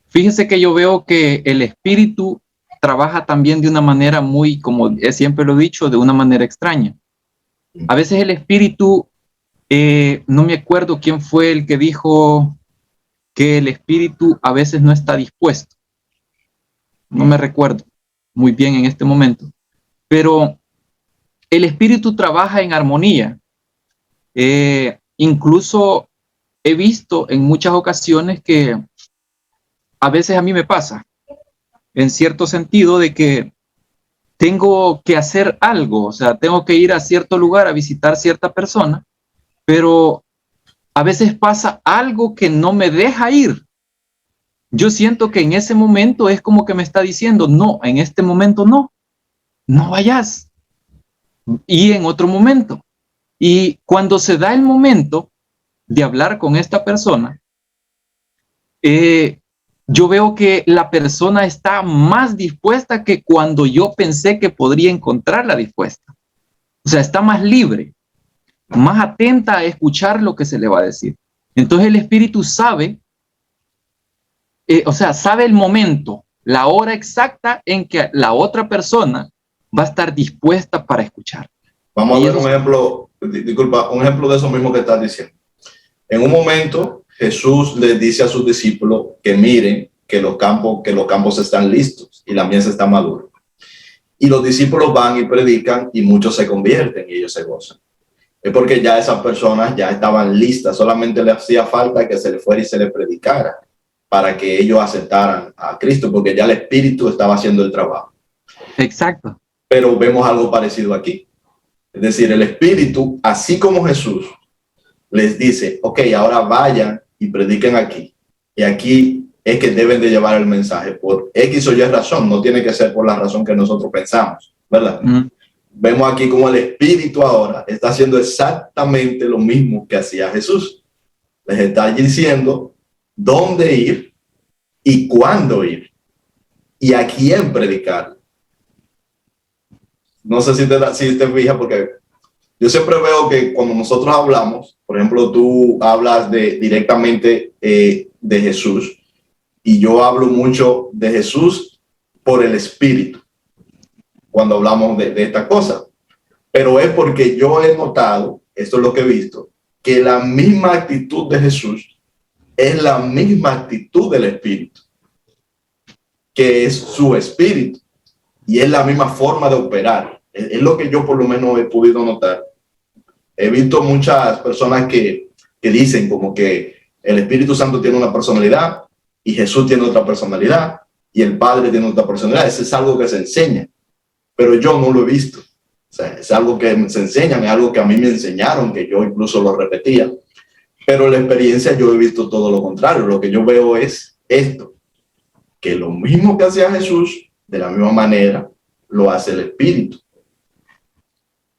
Fíjese que yo veo que el espíritu trabaja también de una manera muy, como siempre lo he dicho, de una manera extraña. A veces el espíritu, no me acuerdo quién fue el que dijo que el espíritu a veces no está dispuesto. No me recuerdo muy bien en este momento. Pero el espíritu trabaja en armonía. Incluso he visto en muchas ocasiones que a veces a mí me pasa, en cierto sentido, de que tengo que hacer algo, o sea, tengo que ir a cierto lugar a visitar cierta persona, pero a veces pasa algo que no me deja ir. Yo siento que en ese momento es como que me está diciendo, no, en este momento no, no vayas. Y en otro momento. Y cuando se da el momento de hablar con esta persona, yo veo que la persona está más dispuesta que cuando yo pensé que podría encontrarla dispuesta. O sea, está más libre, más atenta a escuchar lo que se le va a decir. Entonces el espíritu sabe, o sea, sabe el momento, la hora exacta en que la otra persona va a estar dispuesta para escuchar. Vamos a ver un ejemplo, disculpa, un ejemplo de eso mismo que estás diciendo. En un momento, Jesús les dice a sus discípulos que miren que los campos están listos y la mies está madura. Y los discípulos van y predican y muchos se convierten y ellos se gozan. Es porque ya esas personas ya estaban listas, solamente le hacía falta que se le fuera y se le predicara para que ellos aceptaran a Cristo, porque ya el Espíritu estaba haciendo el trabajo. Exacto. Pero vemos algo parecido aquí. Es decir, el Espíritu, así como Jesús, les dice, ok, ahora vayan y prediquen aquí. Y aquí es que deben de llevar el mensaje por X o Y razón, no tiene que ser por la razón que nosotros pensamos, ¿verdad? Vemos aquí como el Espíritu ahora está haciendo exactamente lo mismo que hacía Jesús. Les está diciendo dónde ir y cuándo ir y a quién predicar. No sé si te fijas, porque yo siempre veo que cuando nosotros hablamos, por ejemplo, tú hablas directamente de Jesús y yo hablo mucho de Jesús por el Espíritu cuando hablamos de esta cosa. Pero es porque yo he notado, esto es lo que he visto, que la misma actitud de Jesús es la misma actitud del Espíritu, que es su Espíritu, y es la misma forma de operar. Es lo que yo por lo menos he podido notar. He visto muchas personas que dicen como que el Espíritu Santo tiene una personalidad y Jesús tiene otra personalidad y el Padre tiene otra personalidad. Eso es algo que se enseña, pero yo no lo he visto. O sea, es algo que se enseñan, es algo que a mí me enseñaron, que yo incluso lo repetía. Pero en la experiencia yo he visto todo lo contrario. Lo que yo veo es esto, que lo mismo que hacía Jesús, de la misma manera, lo hace el Espíritu.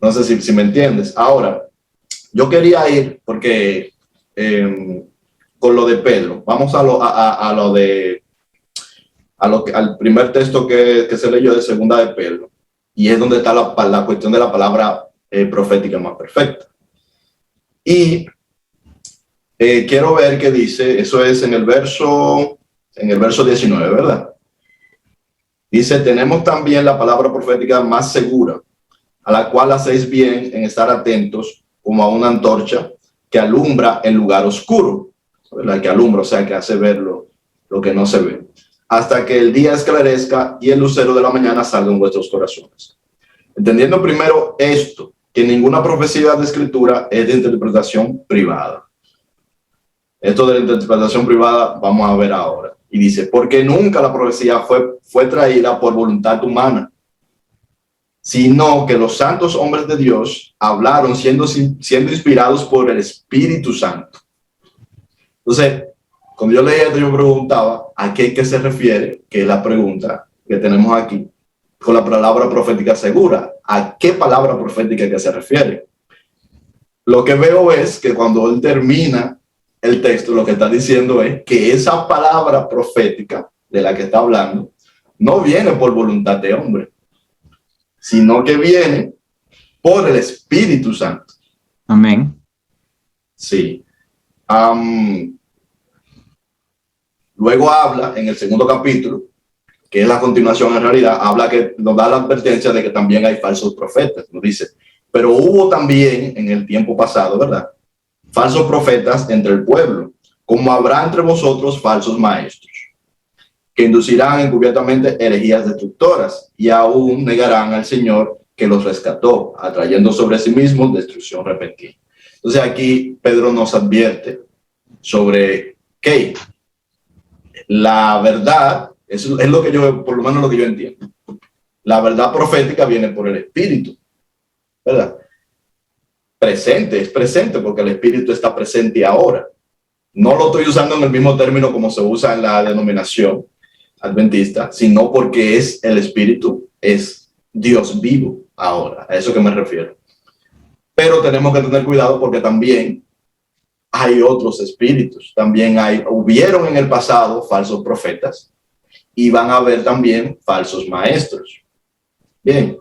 No sé si me entiendes. Ahora, yo quería ir porque con lo de Pedro, vamos al primer texto que se leyó de segunda de Pedro, y es donde está la cuestión de la palabra profética más perfecta. Y quiero ver qué dice, eso es en el verso 19, ¿verdad? Dice, tenemos también la palabra profética más segura, a la cual hacéis bien en estar atentos como a una antorcha que alumbra en lugar oscuro, ¿verdad? Que alumbra, o sea, que hace ver lo que no se ve, hasta que el día esclarezca y el lucero de la mañana salga en vuestros corazones. Entendiendo primero esto, que ninguna profecía de escritura es de interpretación privada. Esto de la interpretación privada vamos a ver ahora. Y dice, porque nunca la profecía fue traída por voluntad humana, sino que los santos hombres de Dios hablaron siendo inspirados por el Espíritu Santo. Entonces, cuando yo leía esto, yo me preguntaba a qué se refiere, que es la pregunta que tenemos aquí, con la palabra profética segura. ¿A qué palabra profética que se refiere? Lo que veo es que cuando él termina el texto, lo que está diciendo es que esa palabra profética de la que está hablando no viene por voluntad de hombre, sino que viene por el Espíritu Santo. Amén. Sí. Luego habla en el segundo capítulo, que es la continuación en realidad, habla que nos da la advertencia de que también hay falsos profetas. Nos dice, pero hubo también en el tiempo pasado, ¿verdad?, falsos profetas entre el pueblo, como habrá entre vosotros falsos maestros, que inducirán encubiertamente herejías destructoras y aún negarán al Señor que los rescató, atrayendo sobre sí mismos destrucción repentina. Entonces aquí Pedro nos advierte sobre que la verdad, eso es lo que yo, por lo menos lo que yo entiendo, la verdad profética viene por el Espíritu, ¿verdad? Presente, es presente porque el Espíritu está presente ahora. No lo estoy usando en el mismo término como se usa en la denominación adventista, sino porque es el Espíritu, es Dios vivo ahora, a eso que me refiero. Pero tenemos que tener cuidado porque también hay otros espíritus, también hubieron en el pasado falsos profetas y van a haber también falsos maestros. Bien,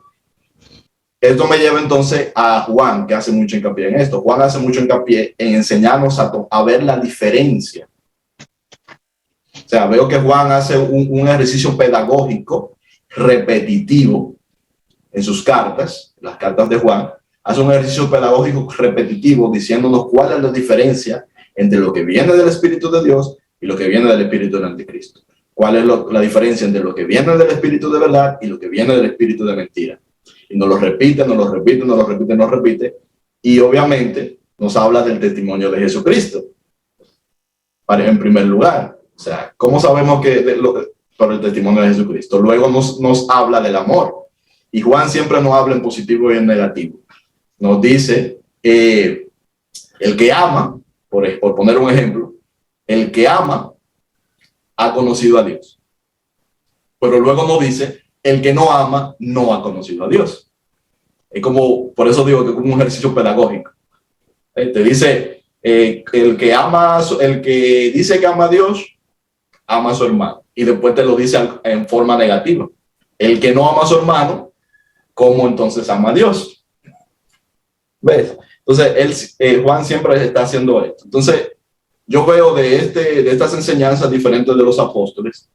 esto me lleva entonces a Juan, que hace mucho hincapié en esto. Juan hace mucho hincapié en enseñarnos a ver la diferencia. O sea, veo que Juan hace un ejercicio pedagógico repetitivo en sus cartas, las cartas de Juan, hace un ejercicio pedagógico repetitivo diciéndonos cuál es la diferencia entre lo que viene del Espíritu de Dios y lo que viene del Espíritu del Anticristo. ¿Cuál es la diferencia entre lo que viene del Espíritu de verdad y lo que viene del Espíritu de mentira? Y nos lo repite, nos lo repite, nos lo repite, nos lo repite. Y obviamente nos habla del testimonio de Jesucristo. En primer lugar, o sea, ¿cómo sabemos que por el testimonio de Jesucristo? Luego nos habla del amor. Y Juan siempre nos habla en positivo y en negativo. Nos dice, el que ama, por poner un ejemplo, el que ama ha conocido a Dios. Pero luego nos dice, el que no ama no ha conocido a Dios. Es como, por eso digo que es como un ejercicio pedagógico. Te dice, el que dice que ama a Dios, ama a su hermano. Y después te lo dice en forma negativa. El que no ama a su hermano, ¿cómo entonces ama a Dios? ¿Ves? Entonces, Juan siempre está haciendo esto. Entonces, yo veo de estas enseñanzas diferentes de los apóstoles,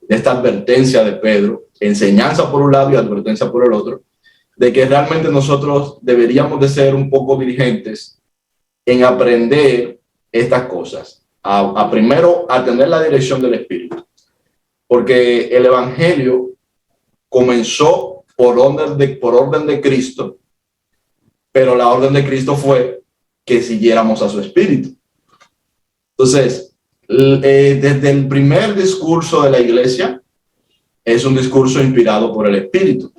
de esta advertencia de Pedro, enseñanza por un lado y advertencia por el otro, de que realmente nosotros deberíamos de ser un poco diligentes en aprender estas cosas. Primero, a tener la dirección del Espíritu. Porque el Evangelio comenzó por orden de Cristo, pero la orden de Cristo fue que siguiéramos a su Espíritu. Entonces, desde el primer discurso de la iglesia, es un discurso inspirado por el Espíritu.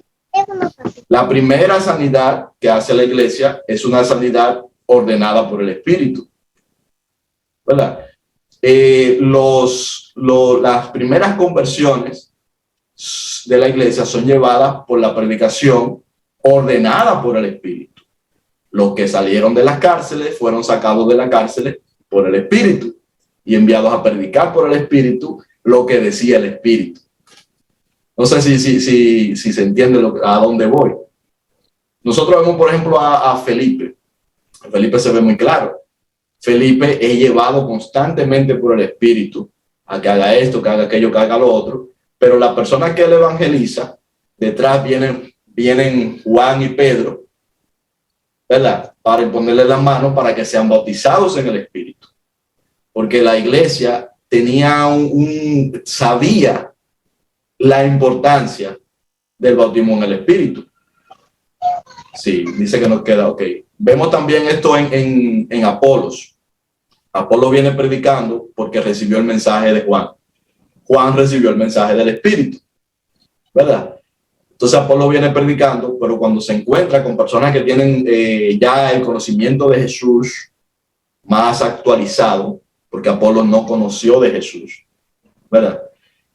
La primera sanidad que hace la iglesia es una sanidad ordenada por el Espíritu, ¿verdad? Las primeras conversiones de la iglesia son llevadas por la predicación ordenada por el Espíritu. Los que salieron de las cárceles fueron sacados de la cárcel por el Espíritu y enviados a predicar por el Espíritu lo que decía el Espíritu. No sé si se entiende a dónde voy. Nosotros vemos, por ejemplo, a Felipe. Felipe se ve muy claro. Felipe es llevado constantemente por el Espíritu a que haga esto, que haga aquello, que haga lo otro. Pero la persona que él evangeliza, detrás vienen Juan y Pedro, ¿verdad?, para imponerle las manos para que sean bautizados en el Espíritu. Porque la iglesia sabía la importancia del bautismo en el Espíritu. Sí, dice que nos queda, ok. Vemos también esto en Apolos. Apolo viene predicando porque recibió el mensaje de Juan. Juan recibió el mensaje del Espíritu, ¿verdad? Entonces Apolo viene predicando, pero cuando se encuentra con personas que tienen ya el conocimiento de Jesús más actualizado, porque Apolo no conoció de Jesús, ¿verdad?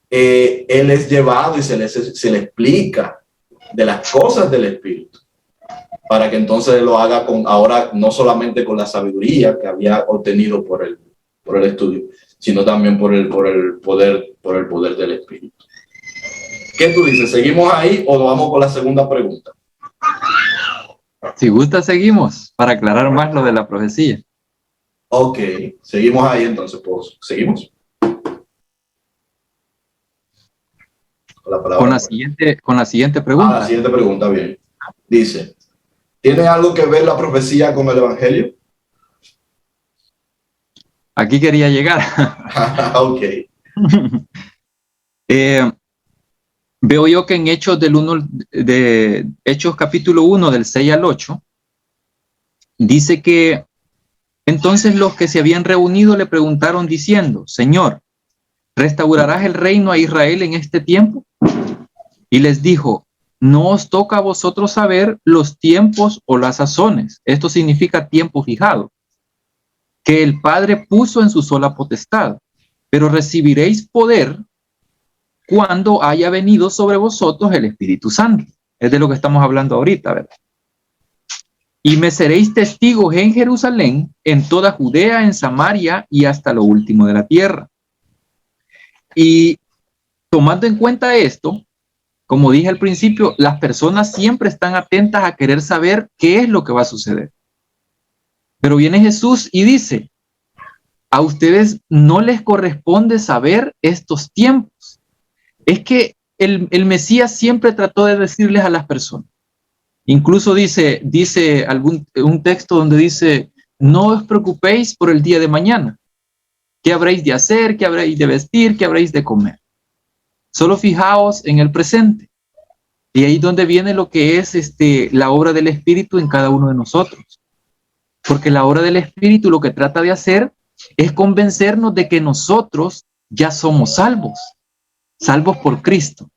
Él es llevado y se le explica de las cosas del Espíritu, para que entonces lo haga ahora no solamente con la sabiduría que había obtenido por el estudio, sino también por el poder del Espíritu. ¿Qué tú dices? ¿Seguimos ahí o vamos con la segunda pregunta? Si gusta, seguimos para aclarar más lo de la profecía. Ok, seguimos ahí entonces, pues seguimos. con la palabra muerte. Con la siguiente La pregunta. siguiente pregunta, bien. Dice, ¿tiene algo que ver la profecía con el evangelio? Aquí quería llegar. Ok. Veo yo que en Hechos, de Hechos capítulo 1, del 6 al 8, dice que entonces los que se habían reunido le preguntaron diciendo, Señor, ¿restaurarás el reino a Israel en este tiempo? Y les dijo, no os toca a vosotros saber los tiempos o las sazones. Esto significa tiempo fijado, que el Padre puso en su sola potestad, pero recibiréis poder cuando haya venido sobre vosotros el Espíritu Santo. Es de lo que estamos hablando ahorita, ¿verdad? Y me seréis testigos en Jerusalén, en toda Judea, en Samaria y hasta lo último de la tierra. Y tomando en cuenta esto, como dije al principio, las personas siempre están atentas a querer saber qué es lo que va a suceder. Pero viene Jesús y dice, a ustedes no les corresponde saber estos tiempos. Es que el Mesías siempre trató de decirles a las personas. Incluso dice un texto donde dice, no os preocupéis por el día de mañana. ¿Qué habréis de hacer? ¿Qué habréis de vestir? ¿Qué habréis de comer? Solo fijaos en el presente. Y ahí es donde viene lo que es la obra del Espíritu en cada uno de nosotros. Porque la obra del Espíritu lo que trata de hacer es convencernos de que nosotros ya somos salvos por Cristo.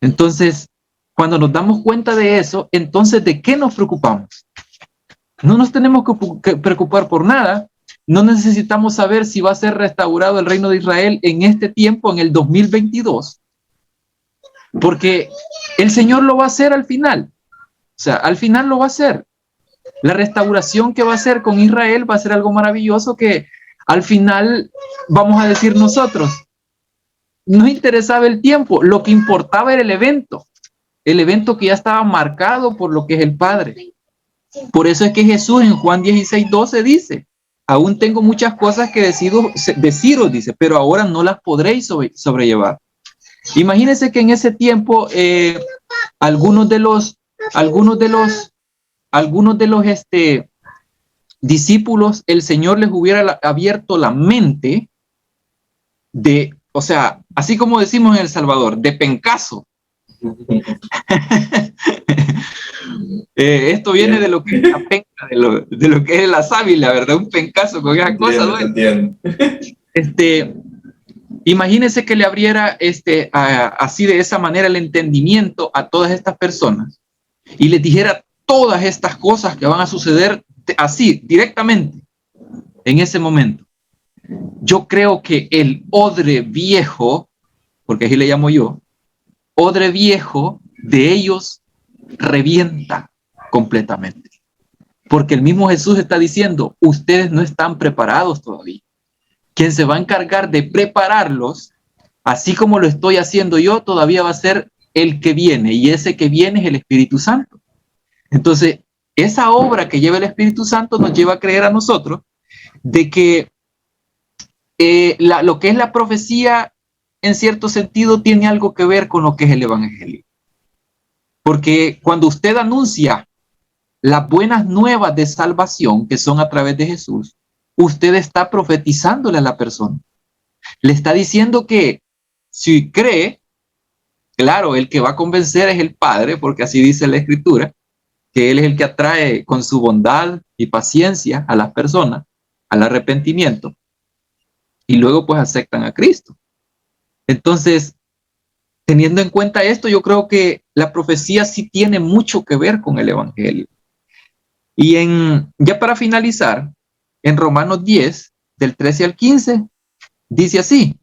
Entonces, cuando nos damos cuenta de eso, entonces ¿de qué nos preocupamos? No nos tenemos que preocupar por nada. No necesitamos saber si va a ser restaurado el reino de Israel en este tiempo, en el 2022, porque el Señor lo va a hacer al final. O sea, al final lo va a hacer. La restauración que va a hacer con Israel va a ser algo maravilloso que al final vamos a decir nosotros, no interesaba el tiempo, lo que importaba era el evento que ya estaba marcado por lo que es el Padre. Por eso es que Jesús en Juan 16:12 dice, aún tengo muchas cosas que deciros, dice, pero ahora no las podréis sobrellevar. Imagínense que en ese tiempo algunos de los discípulos, el Señor les hubiera abierto la mente o sea, así como decimos en El Salvador, de pencazo. Esto viene de lo que es la penca, de lo que es la sábila, ¿verdad? Un pencazo con esa cosa, ¿no? Imagínense que le abriera así de esa manera el entendimiento a todas estas personas y les dijera todas estas cosas que van a suceder así, directamente, en ese momento. Yo creo que el odre viejo, porque así le llamo yo, odre viejo de ellos revienta completamente. Porque el mismo Jesús está diciendo, ustedes no están preparados todavía. Quien se va a encargar de prepararlos, así como lo estoy haciendo yo, todavía va a ser el que viene, y ese que viene es el Espíritu Santo. Entonces, esa obra que lleva el Espíritu Santo nos lleva a creer a nosotros de que lo que es la profecía, en cierto sentido, tiene algo que ver con lo que es el Evangelio. Porque cuando usted anuncia las buenas nuevas de salvación, que son a través de Jesús, usted está profetizándole a la persona. Le está diciendo que si cree, claro, el que va a convencer es el Padre, porque así dice la Escritura, que Él es el que atrae con su bondad y paciencia a las personas al arrepentimiento, y luego pues aceptan a Cristo. Entonces, teniendo en cuenta esto, yo creo que la profecía sí tiene mucho que ver con el Evangelio. Y ya para finalizar, en Romanos 10, del 13 al 15, dice así,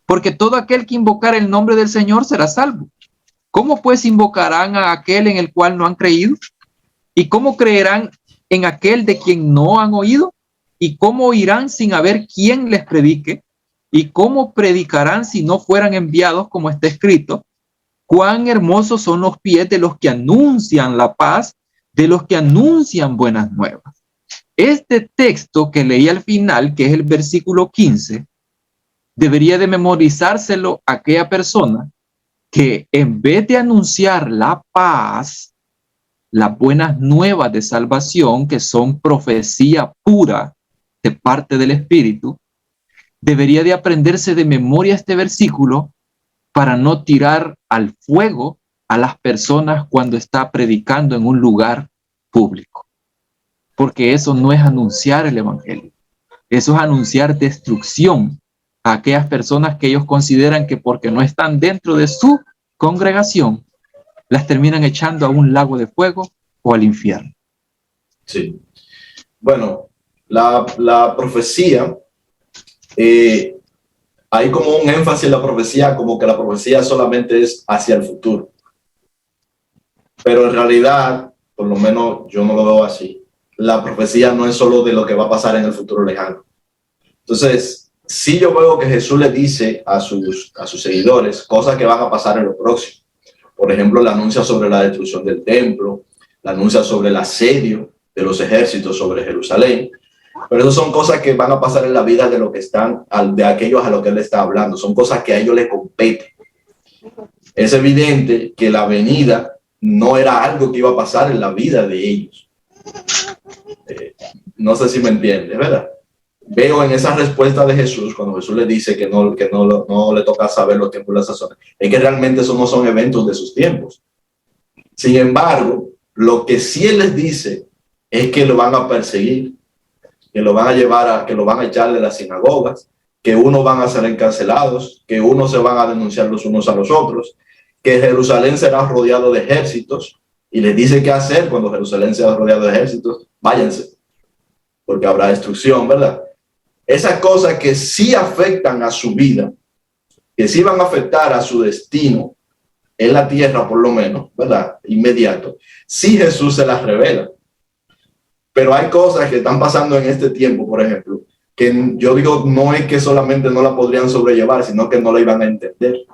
porque todo aquel que invocar el nombre del Señor será salvo. ¿Cómo pues invocarán a aquel en el cual no han creído? ¿Y cómo creerán en aquel de quien no han oído? ¿Y cómo oirán sin haber quien les predique? ¿Y cómo predicarán si no fueran enviados, como está escrito? Cuán hermosos son los pies de los que anuncian la paz, de los que anuncian buenas nuevas. Este texto que leí al final, que es el versículo 15, debería de memorizárselo a aquella persona que en vez de anunciar la paz, las buenas nuevas de salvación, que son profecía pura de parte del Espíritu, debería de aprenderse de memoria este versículo para no tirar al fuego a las personas cuando está predicando en un lugar público. Porque eso no es anunciar el Evangelio. Eso es anunciar destrucción a aquellas personas que ellos consideran que porque no están dentro de su congregación, las terminan echando a un lago de fuego o al infierno. Sí. Bueno, la profecía, hay como un énfasis en la profecía, como que la profecía solamente es hacia el futuro. Pero en realidad, por lo menos yo no lo veo así. La profecía no es solo de lo que va a pasar en el futuro lejano. Entonces, sí yo veo que Jesús le dice a sus seguidores cosas que van a pasar en lo próximo. Por ejemplo, la anuncia sobre la destrucción del templo, la anuncia sobre el asedio de los ejércitos sobre Jerusalén. Pero eso son cosas que van a pasar en la vida de, lo que están, de aquellos a los que él está hablando. Son cosas que a ellos les competen. Es evidente que la venida no era algo que iba a pasar en la vida de ellos. No sé si me entiende, ¿verdad? Veo en esa respuesta de Jesús, cuando Jesús le dice que no le toca saber los tiempos y las sazones, es que realmente esos no son eventos de sus tiempos. Sin embargo, lo que sí él les dice es que lo van a perseguir, que lo van a llevar que lo van a echar de las sinagogas, que unos van a ser encarcelados, que unos se van a denunciar los unos a los otros, que Jerusalén será rodeado de ejércitos, y les dice qué hacer cuando Jerusalén sea rodeado de ejércitos: váyanse, porque habrá destrucción, ¿verdad? Esas cosas que sí afectan a su vida, que sí van a afectar a su destino en la tierra, por lo menos, ¿verdad? Inmediato. Sí, Jesús se las revela. Pero hay cosas que están pasando en este tiempo, por ejemplo, que yo digo, no es que solamente no la podrían sobrellevar, sino que no la iban a entender.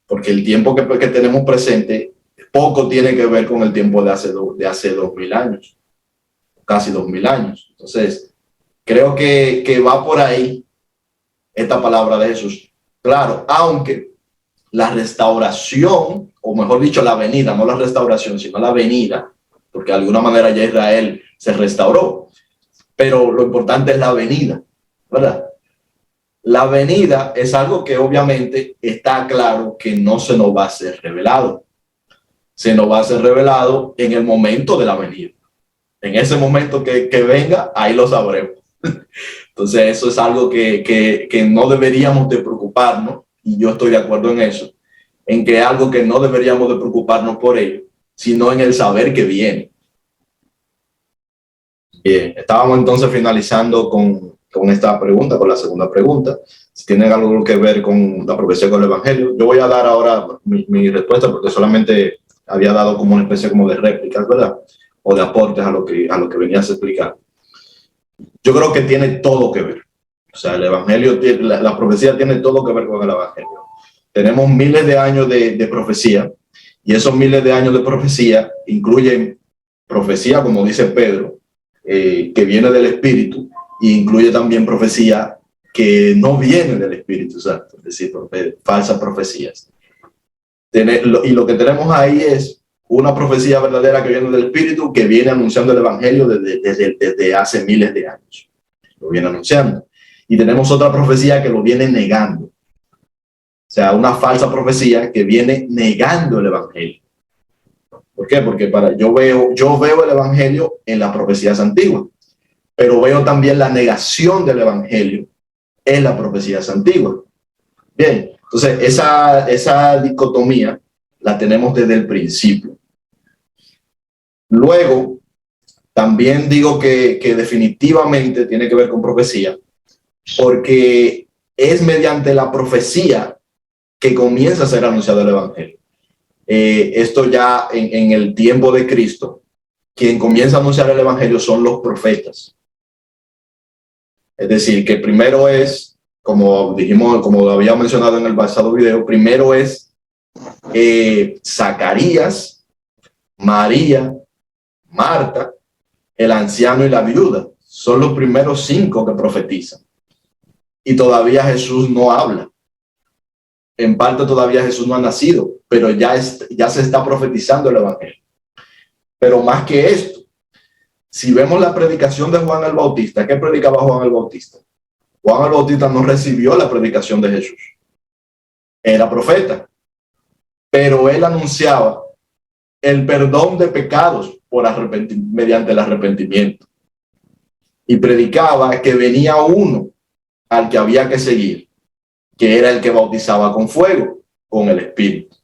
Porque el tiempo que tenemos presente poco tiene que ver con el tiempo de hace 2000 años, casi 2000 años. Entonces, creo que va por ahí esta palabra de Jesús. Claro, aunque la restauración, o mejor dicho, la venida, no la restauración, sino la venida, porque de alguna manera ya Israel se restauró, pero lo importante es la venida, ¿verdad? La venida es algo que obviamente está claro que no se nos va a ser revelado. Se nos va a ser revelado en el momento de la venida. En ese momento que venga, ahí lo sabremos. Entonces eso es algo que no deberíamos de preocuparnos, y yo estoy de acuerdo en eso, en que es algo que no deberíamos de preocuparnos por ello, sino en el saber que viene. Bien, estábamos entonces finalizando con esta pregunta, con la segunda pregunta, si tienen algo que ver con la profecía con el Evangelio. Yo voy a dar ahora mi respuesta, porque solamente había dado como una especie como de réplicas, ¿verdad? O de aportes a lo que venías a explicar. Yo creo que tiene todo que ver. O sea, el Evangelio, la profecía tiene todo que ver con el Evangelio. Tenemos miles de años de profecía, y esos miles de años de profecía incluyen profecía, como dice Pedro, que viene del Espíritu, e incluye también profecía que no viene del Espíritu Santo, es decir, falsas profecías. Y lo que tenemos ahí es una profecía verdadera que viene del Espíritu, que viene anunciando el Evangelio desde hace miles de años. Lo viene anunciando. Y tenemos otra profecía que lo viene negando. O sea, una falsa profecía que viene negando el Evangelio. ¿Por qué? Porque yo veo el Evangelio en las profecías antiguas, pero veo también la negación del Evangelio en las profecías antiguas. Bien, entonces esa dicotomía la tenemos desde el principio. Luego, también digo que definitivamente tiene que ver con profecía, porque es mediante la profecía que comienza a ser anunciado el Evangelio. Esto ya en el tiempo de Cristo, quien comienza a anunciar el Evangelio son los profetas. Es decir, que primero es, como dijimos, como lo había mencionado en el pasado video, primero es Zacarías, María, Marta, el anciano y la viuda. Son los primeros 5 que profetizan. Y todavía Jesús no habla. en parte todavía Jesús no ha nacido, pero ya se está profetizando el evangelio. Pero más que esto, si vemos la predicación de Juan el Bautista, ¿qué predicaba Juan el Bautista? Juan el Bautista no recibió la predicación de Jesús. Era profeta, pero él anunciaba el perdón de pecados mediante el arrepentimiento. Y predicaba que venía uno al que había que seguir, que era el que bautizaba con fuego, con el Espíritu.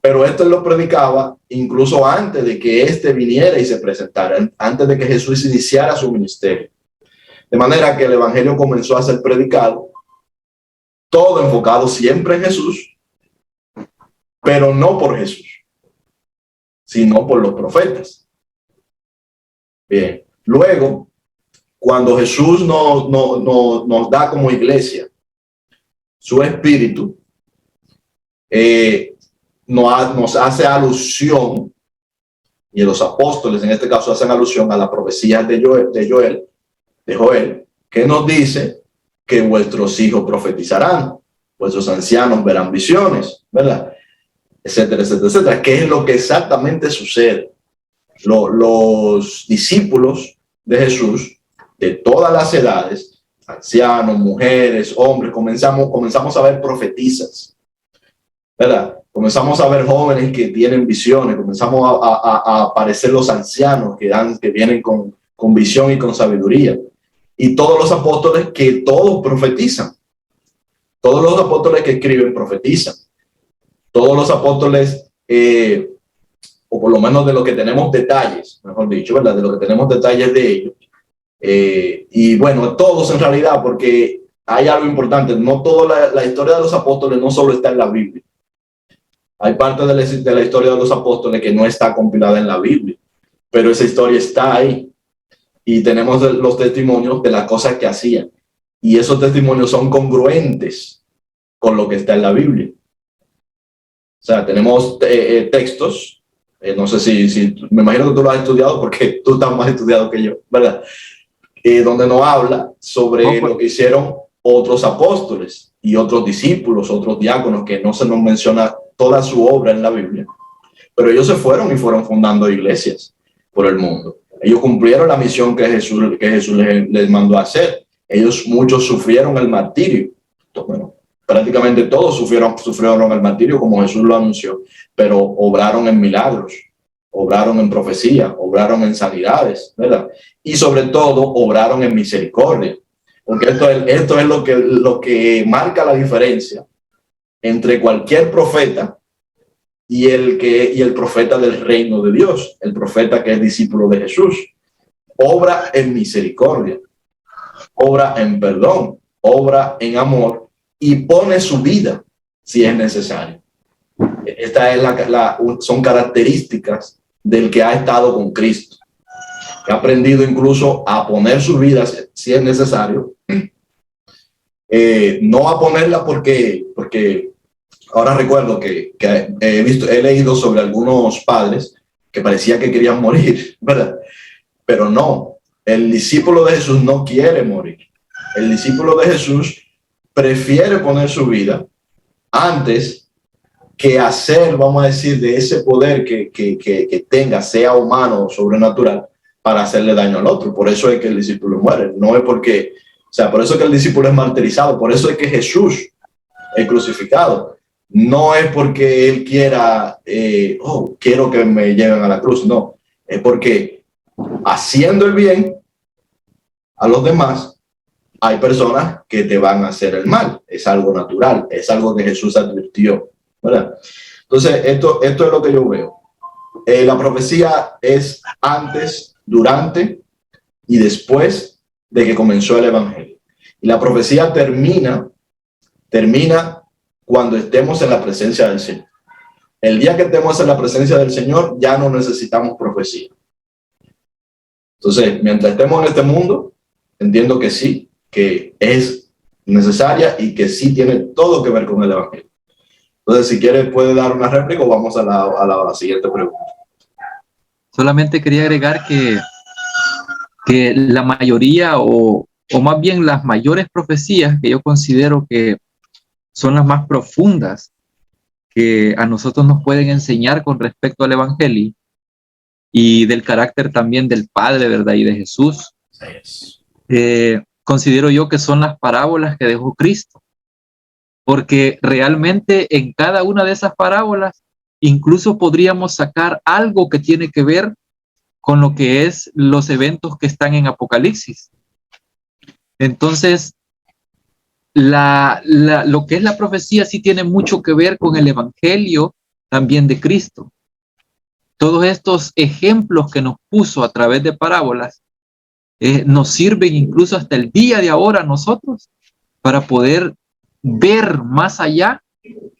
Pero esto él lo predicaba incluso antes de que éste viniera y se presentara, antes de que Jesús iniciara su ministerio. De manera que el evangelio comenzó a ser predicado, todo enfocado siempre en Jesús, pero no por Jesús, sino por los profetas. Bien, luego, cuando Jesús nos da como iglesia su espíritu, nos hace alusión, y los apóstoles en este caso hacen alusión a la profecía de Joel, que nos dice que vuestros hijos profetizarán, vuestros ancianos verán visiones, ¿verdad? Etcétera, etcétera, etcétera. ¿Qué es lo que exactamente sucede? Los discípulos de Jesús, de todas las edades, ancianos, mujeres, hombres, comenzamos a ver profetizas, ¿verdad? Comenzamos a ver jóvenes que tienen visiones, comenzamos a aparecer los ancianos que vienen con visión y con sabiduría. Y todos los apóstoles que todos profetizan. Todos los apóstoles que escriben profetizan. Todos los apóstoles, o por lo menos de lo que tenemos detalles, mejor dicho, ¿verdad? De lo que tenemos detalles de ellos. Y bueno, todos en realidad, porque hay algo importante, no toda la historia de los apóstoles no solo está en la Biblia. Hay parte de la historia de los apóstoles que no está compilada en la Biblia, pero esa historia está ahí. Y tenemos los testimonios de las cosas que hacían. Y esos testimonios son congruentes con lo que está en la Biblia. O sea, tenemos textos, no sé si me imagino que tú lo has estudiado porque tú estás más estudiado que yo, ¿verdad? Donde nos habla sobre lo que hicieron otros apóstoles y otros discípulos, otros diáconos, que no se nos menciona toda su obra en la Biblia, pero ellos se fueron y fueron fundando iglesias por el mundo. Ellos cumplieron la misión que Jesús les mandó a hacer. Muchos sufrieron el martirio. Entonces, bueno, prácticamente todos sufrieron el martirio como Jesús lo anunció, pero obraron en milagros, obraron en profecía, obraron en sanidades, ¿verdad? Y sobre todo obraron en misericordia, porque esto es lo que marca la diferencia entre cualquier profeta y el profeta del reino de Dios, el profeta que es discípulo de Jesús. Obra en misericordia, obra en perdón, obra en amor y pone su vida si es necesario. Estas son características del que ha estado con Cristo, que ha aprendido incluso a poner su vida si es necesario, no a ponerla porque ahora recuerdo que he leído sobre algunos padres que parecía que querían morir, ¿verdad? Pero no, el discípulo de Jesús no quiere morir. El discípulo de Jesús prefiere poner su vida antes que hacer, vamos a decir, de ese poder que tenga, sea humano o sobrenatural, para hacerle daño al otro. Por eso es que el discípulo muere. No es porque, o sea, por eso es que el discípulo es martirizado. Por eso es que Jesús es crucificado. No es porque él quiera, quiero que me lleven a la cruz. No, es porque haciendo el bien a los demás, hay personas que te van a hacer el mal. Es algo natural, es algo que Jesús advirtió, ¿verdad? Entonces, esto es lo que yo veo. La profecía es antes, durante y después de que comenzó el evangelio. Y la profecía termina cuando estemos en la presencia del Señor. El día que estemos en la presencia del Señor, ya no necesitamos profecía. Entonces, mientras estemos en este mundo, entiendo que sí, que es necesaria y que sí tiene todo que ver con el evangelio. Entonces, si quieres, puede dar una réplica o vamos a la siguiente pregunta. Solamente quería agregar que la mayoría o más bien las mayores profecías que yo considero que son las más profundas que a nosotros nos pueden enseñar con respecto al Evangelio y del carácter también del Padre, ¿verdad? Y de Jesús. Considero yo que son las parábolas que dejó Cristo, porque realmente en cada una de esas parábolas incluso podríamos sacar algo que tiene que ver con lo que es los eventos que están en Apocalipsis. Entonces, lo que es la profecía sí tiene mucho que ver con el Evangelio también de Cristo. Todos estos ejemplos que nos puso a través de parábolas nos sirven incluso hasta el día de ahora a nosotros para poder ver más allá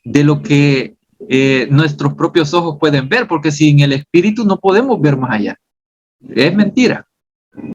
de lo que nuestros propios ojos pueden ver, porque sin el Espíritu no podemos ver más allá. Es mentira.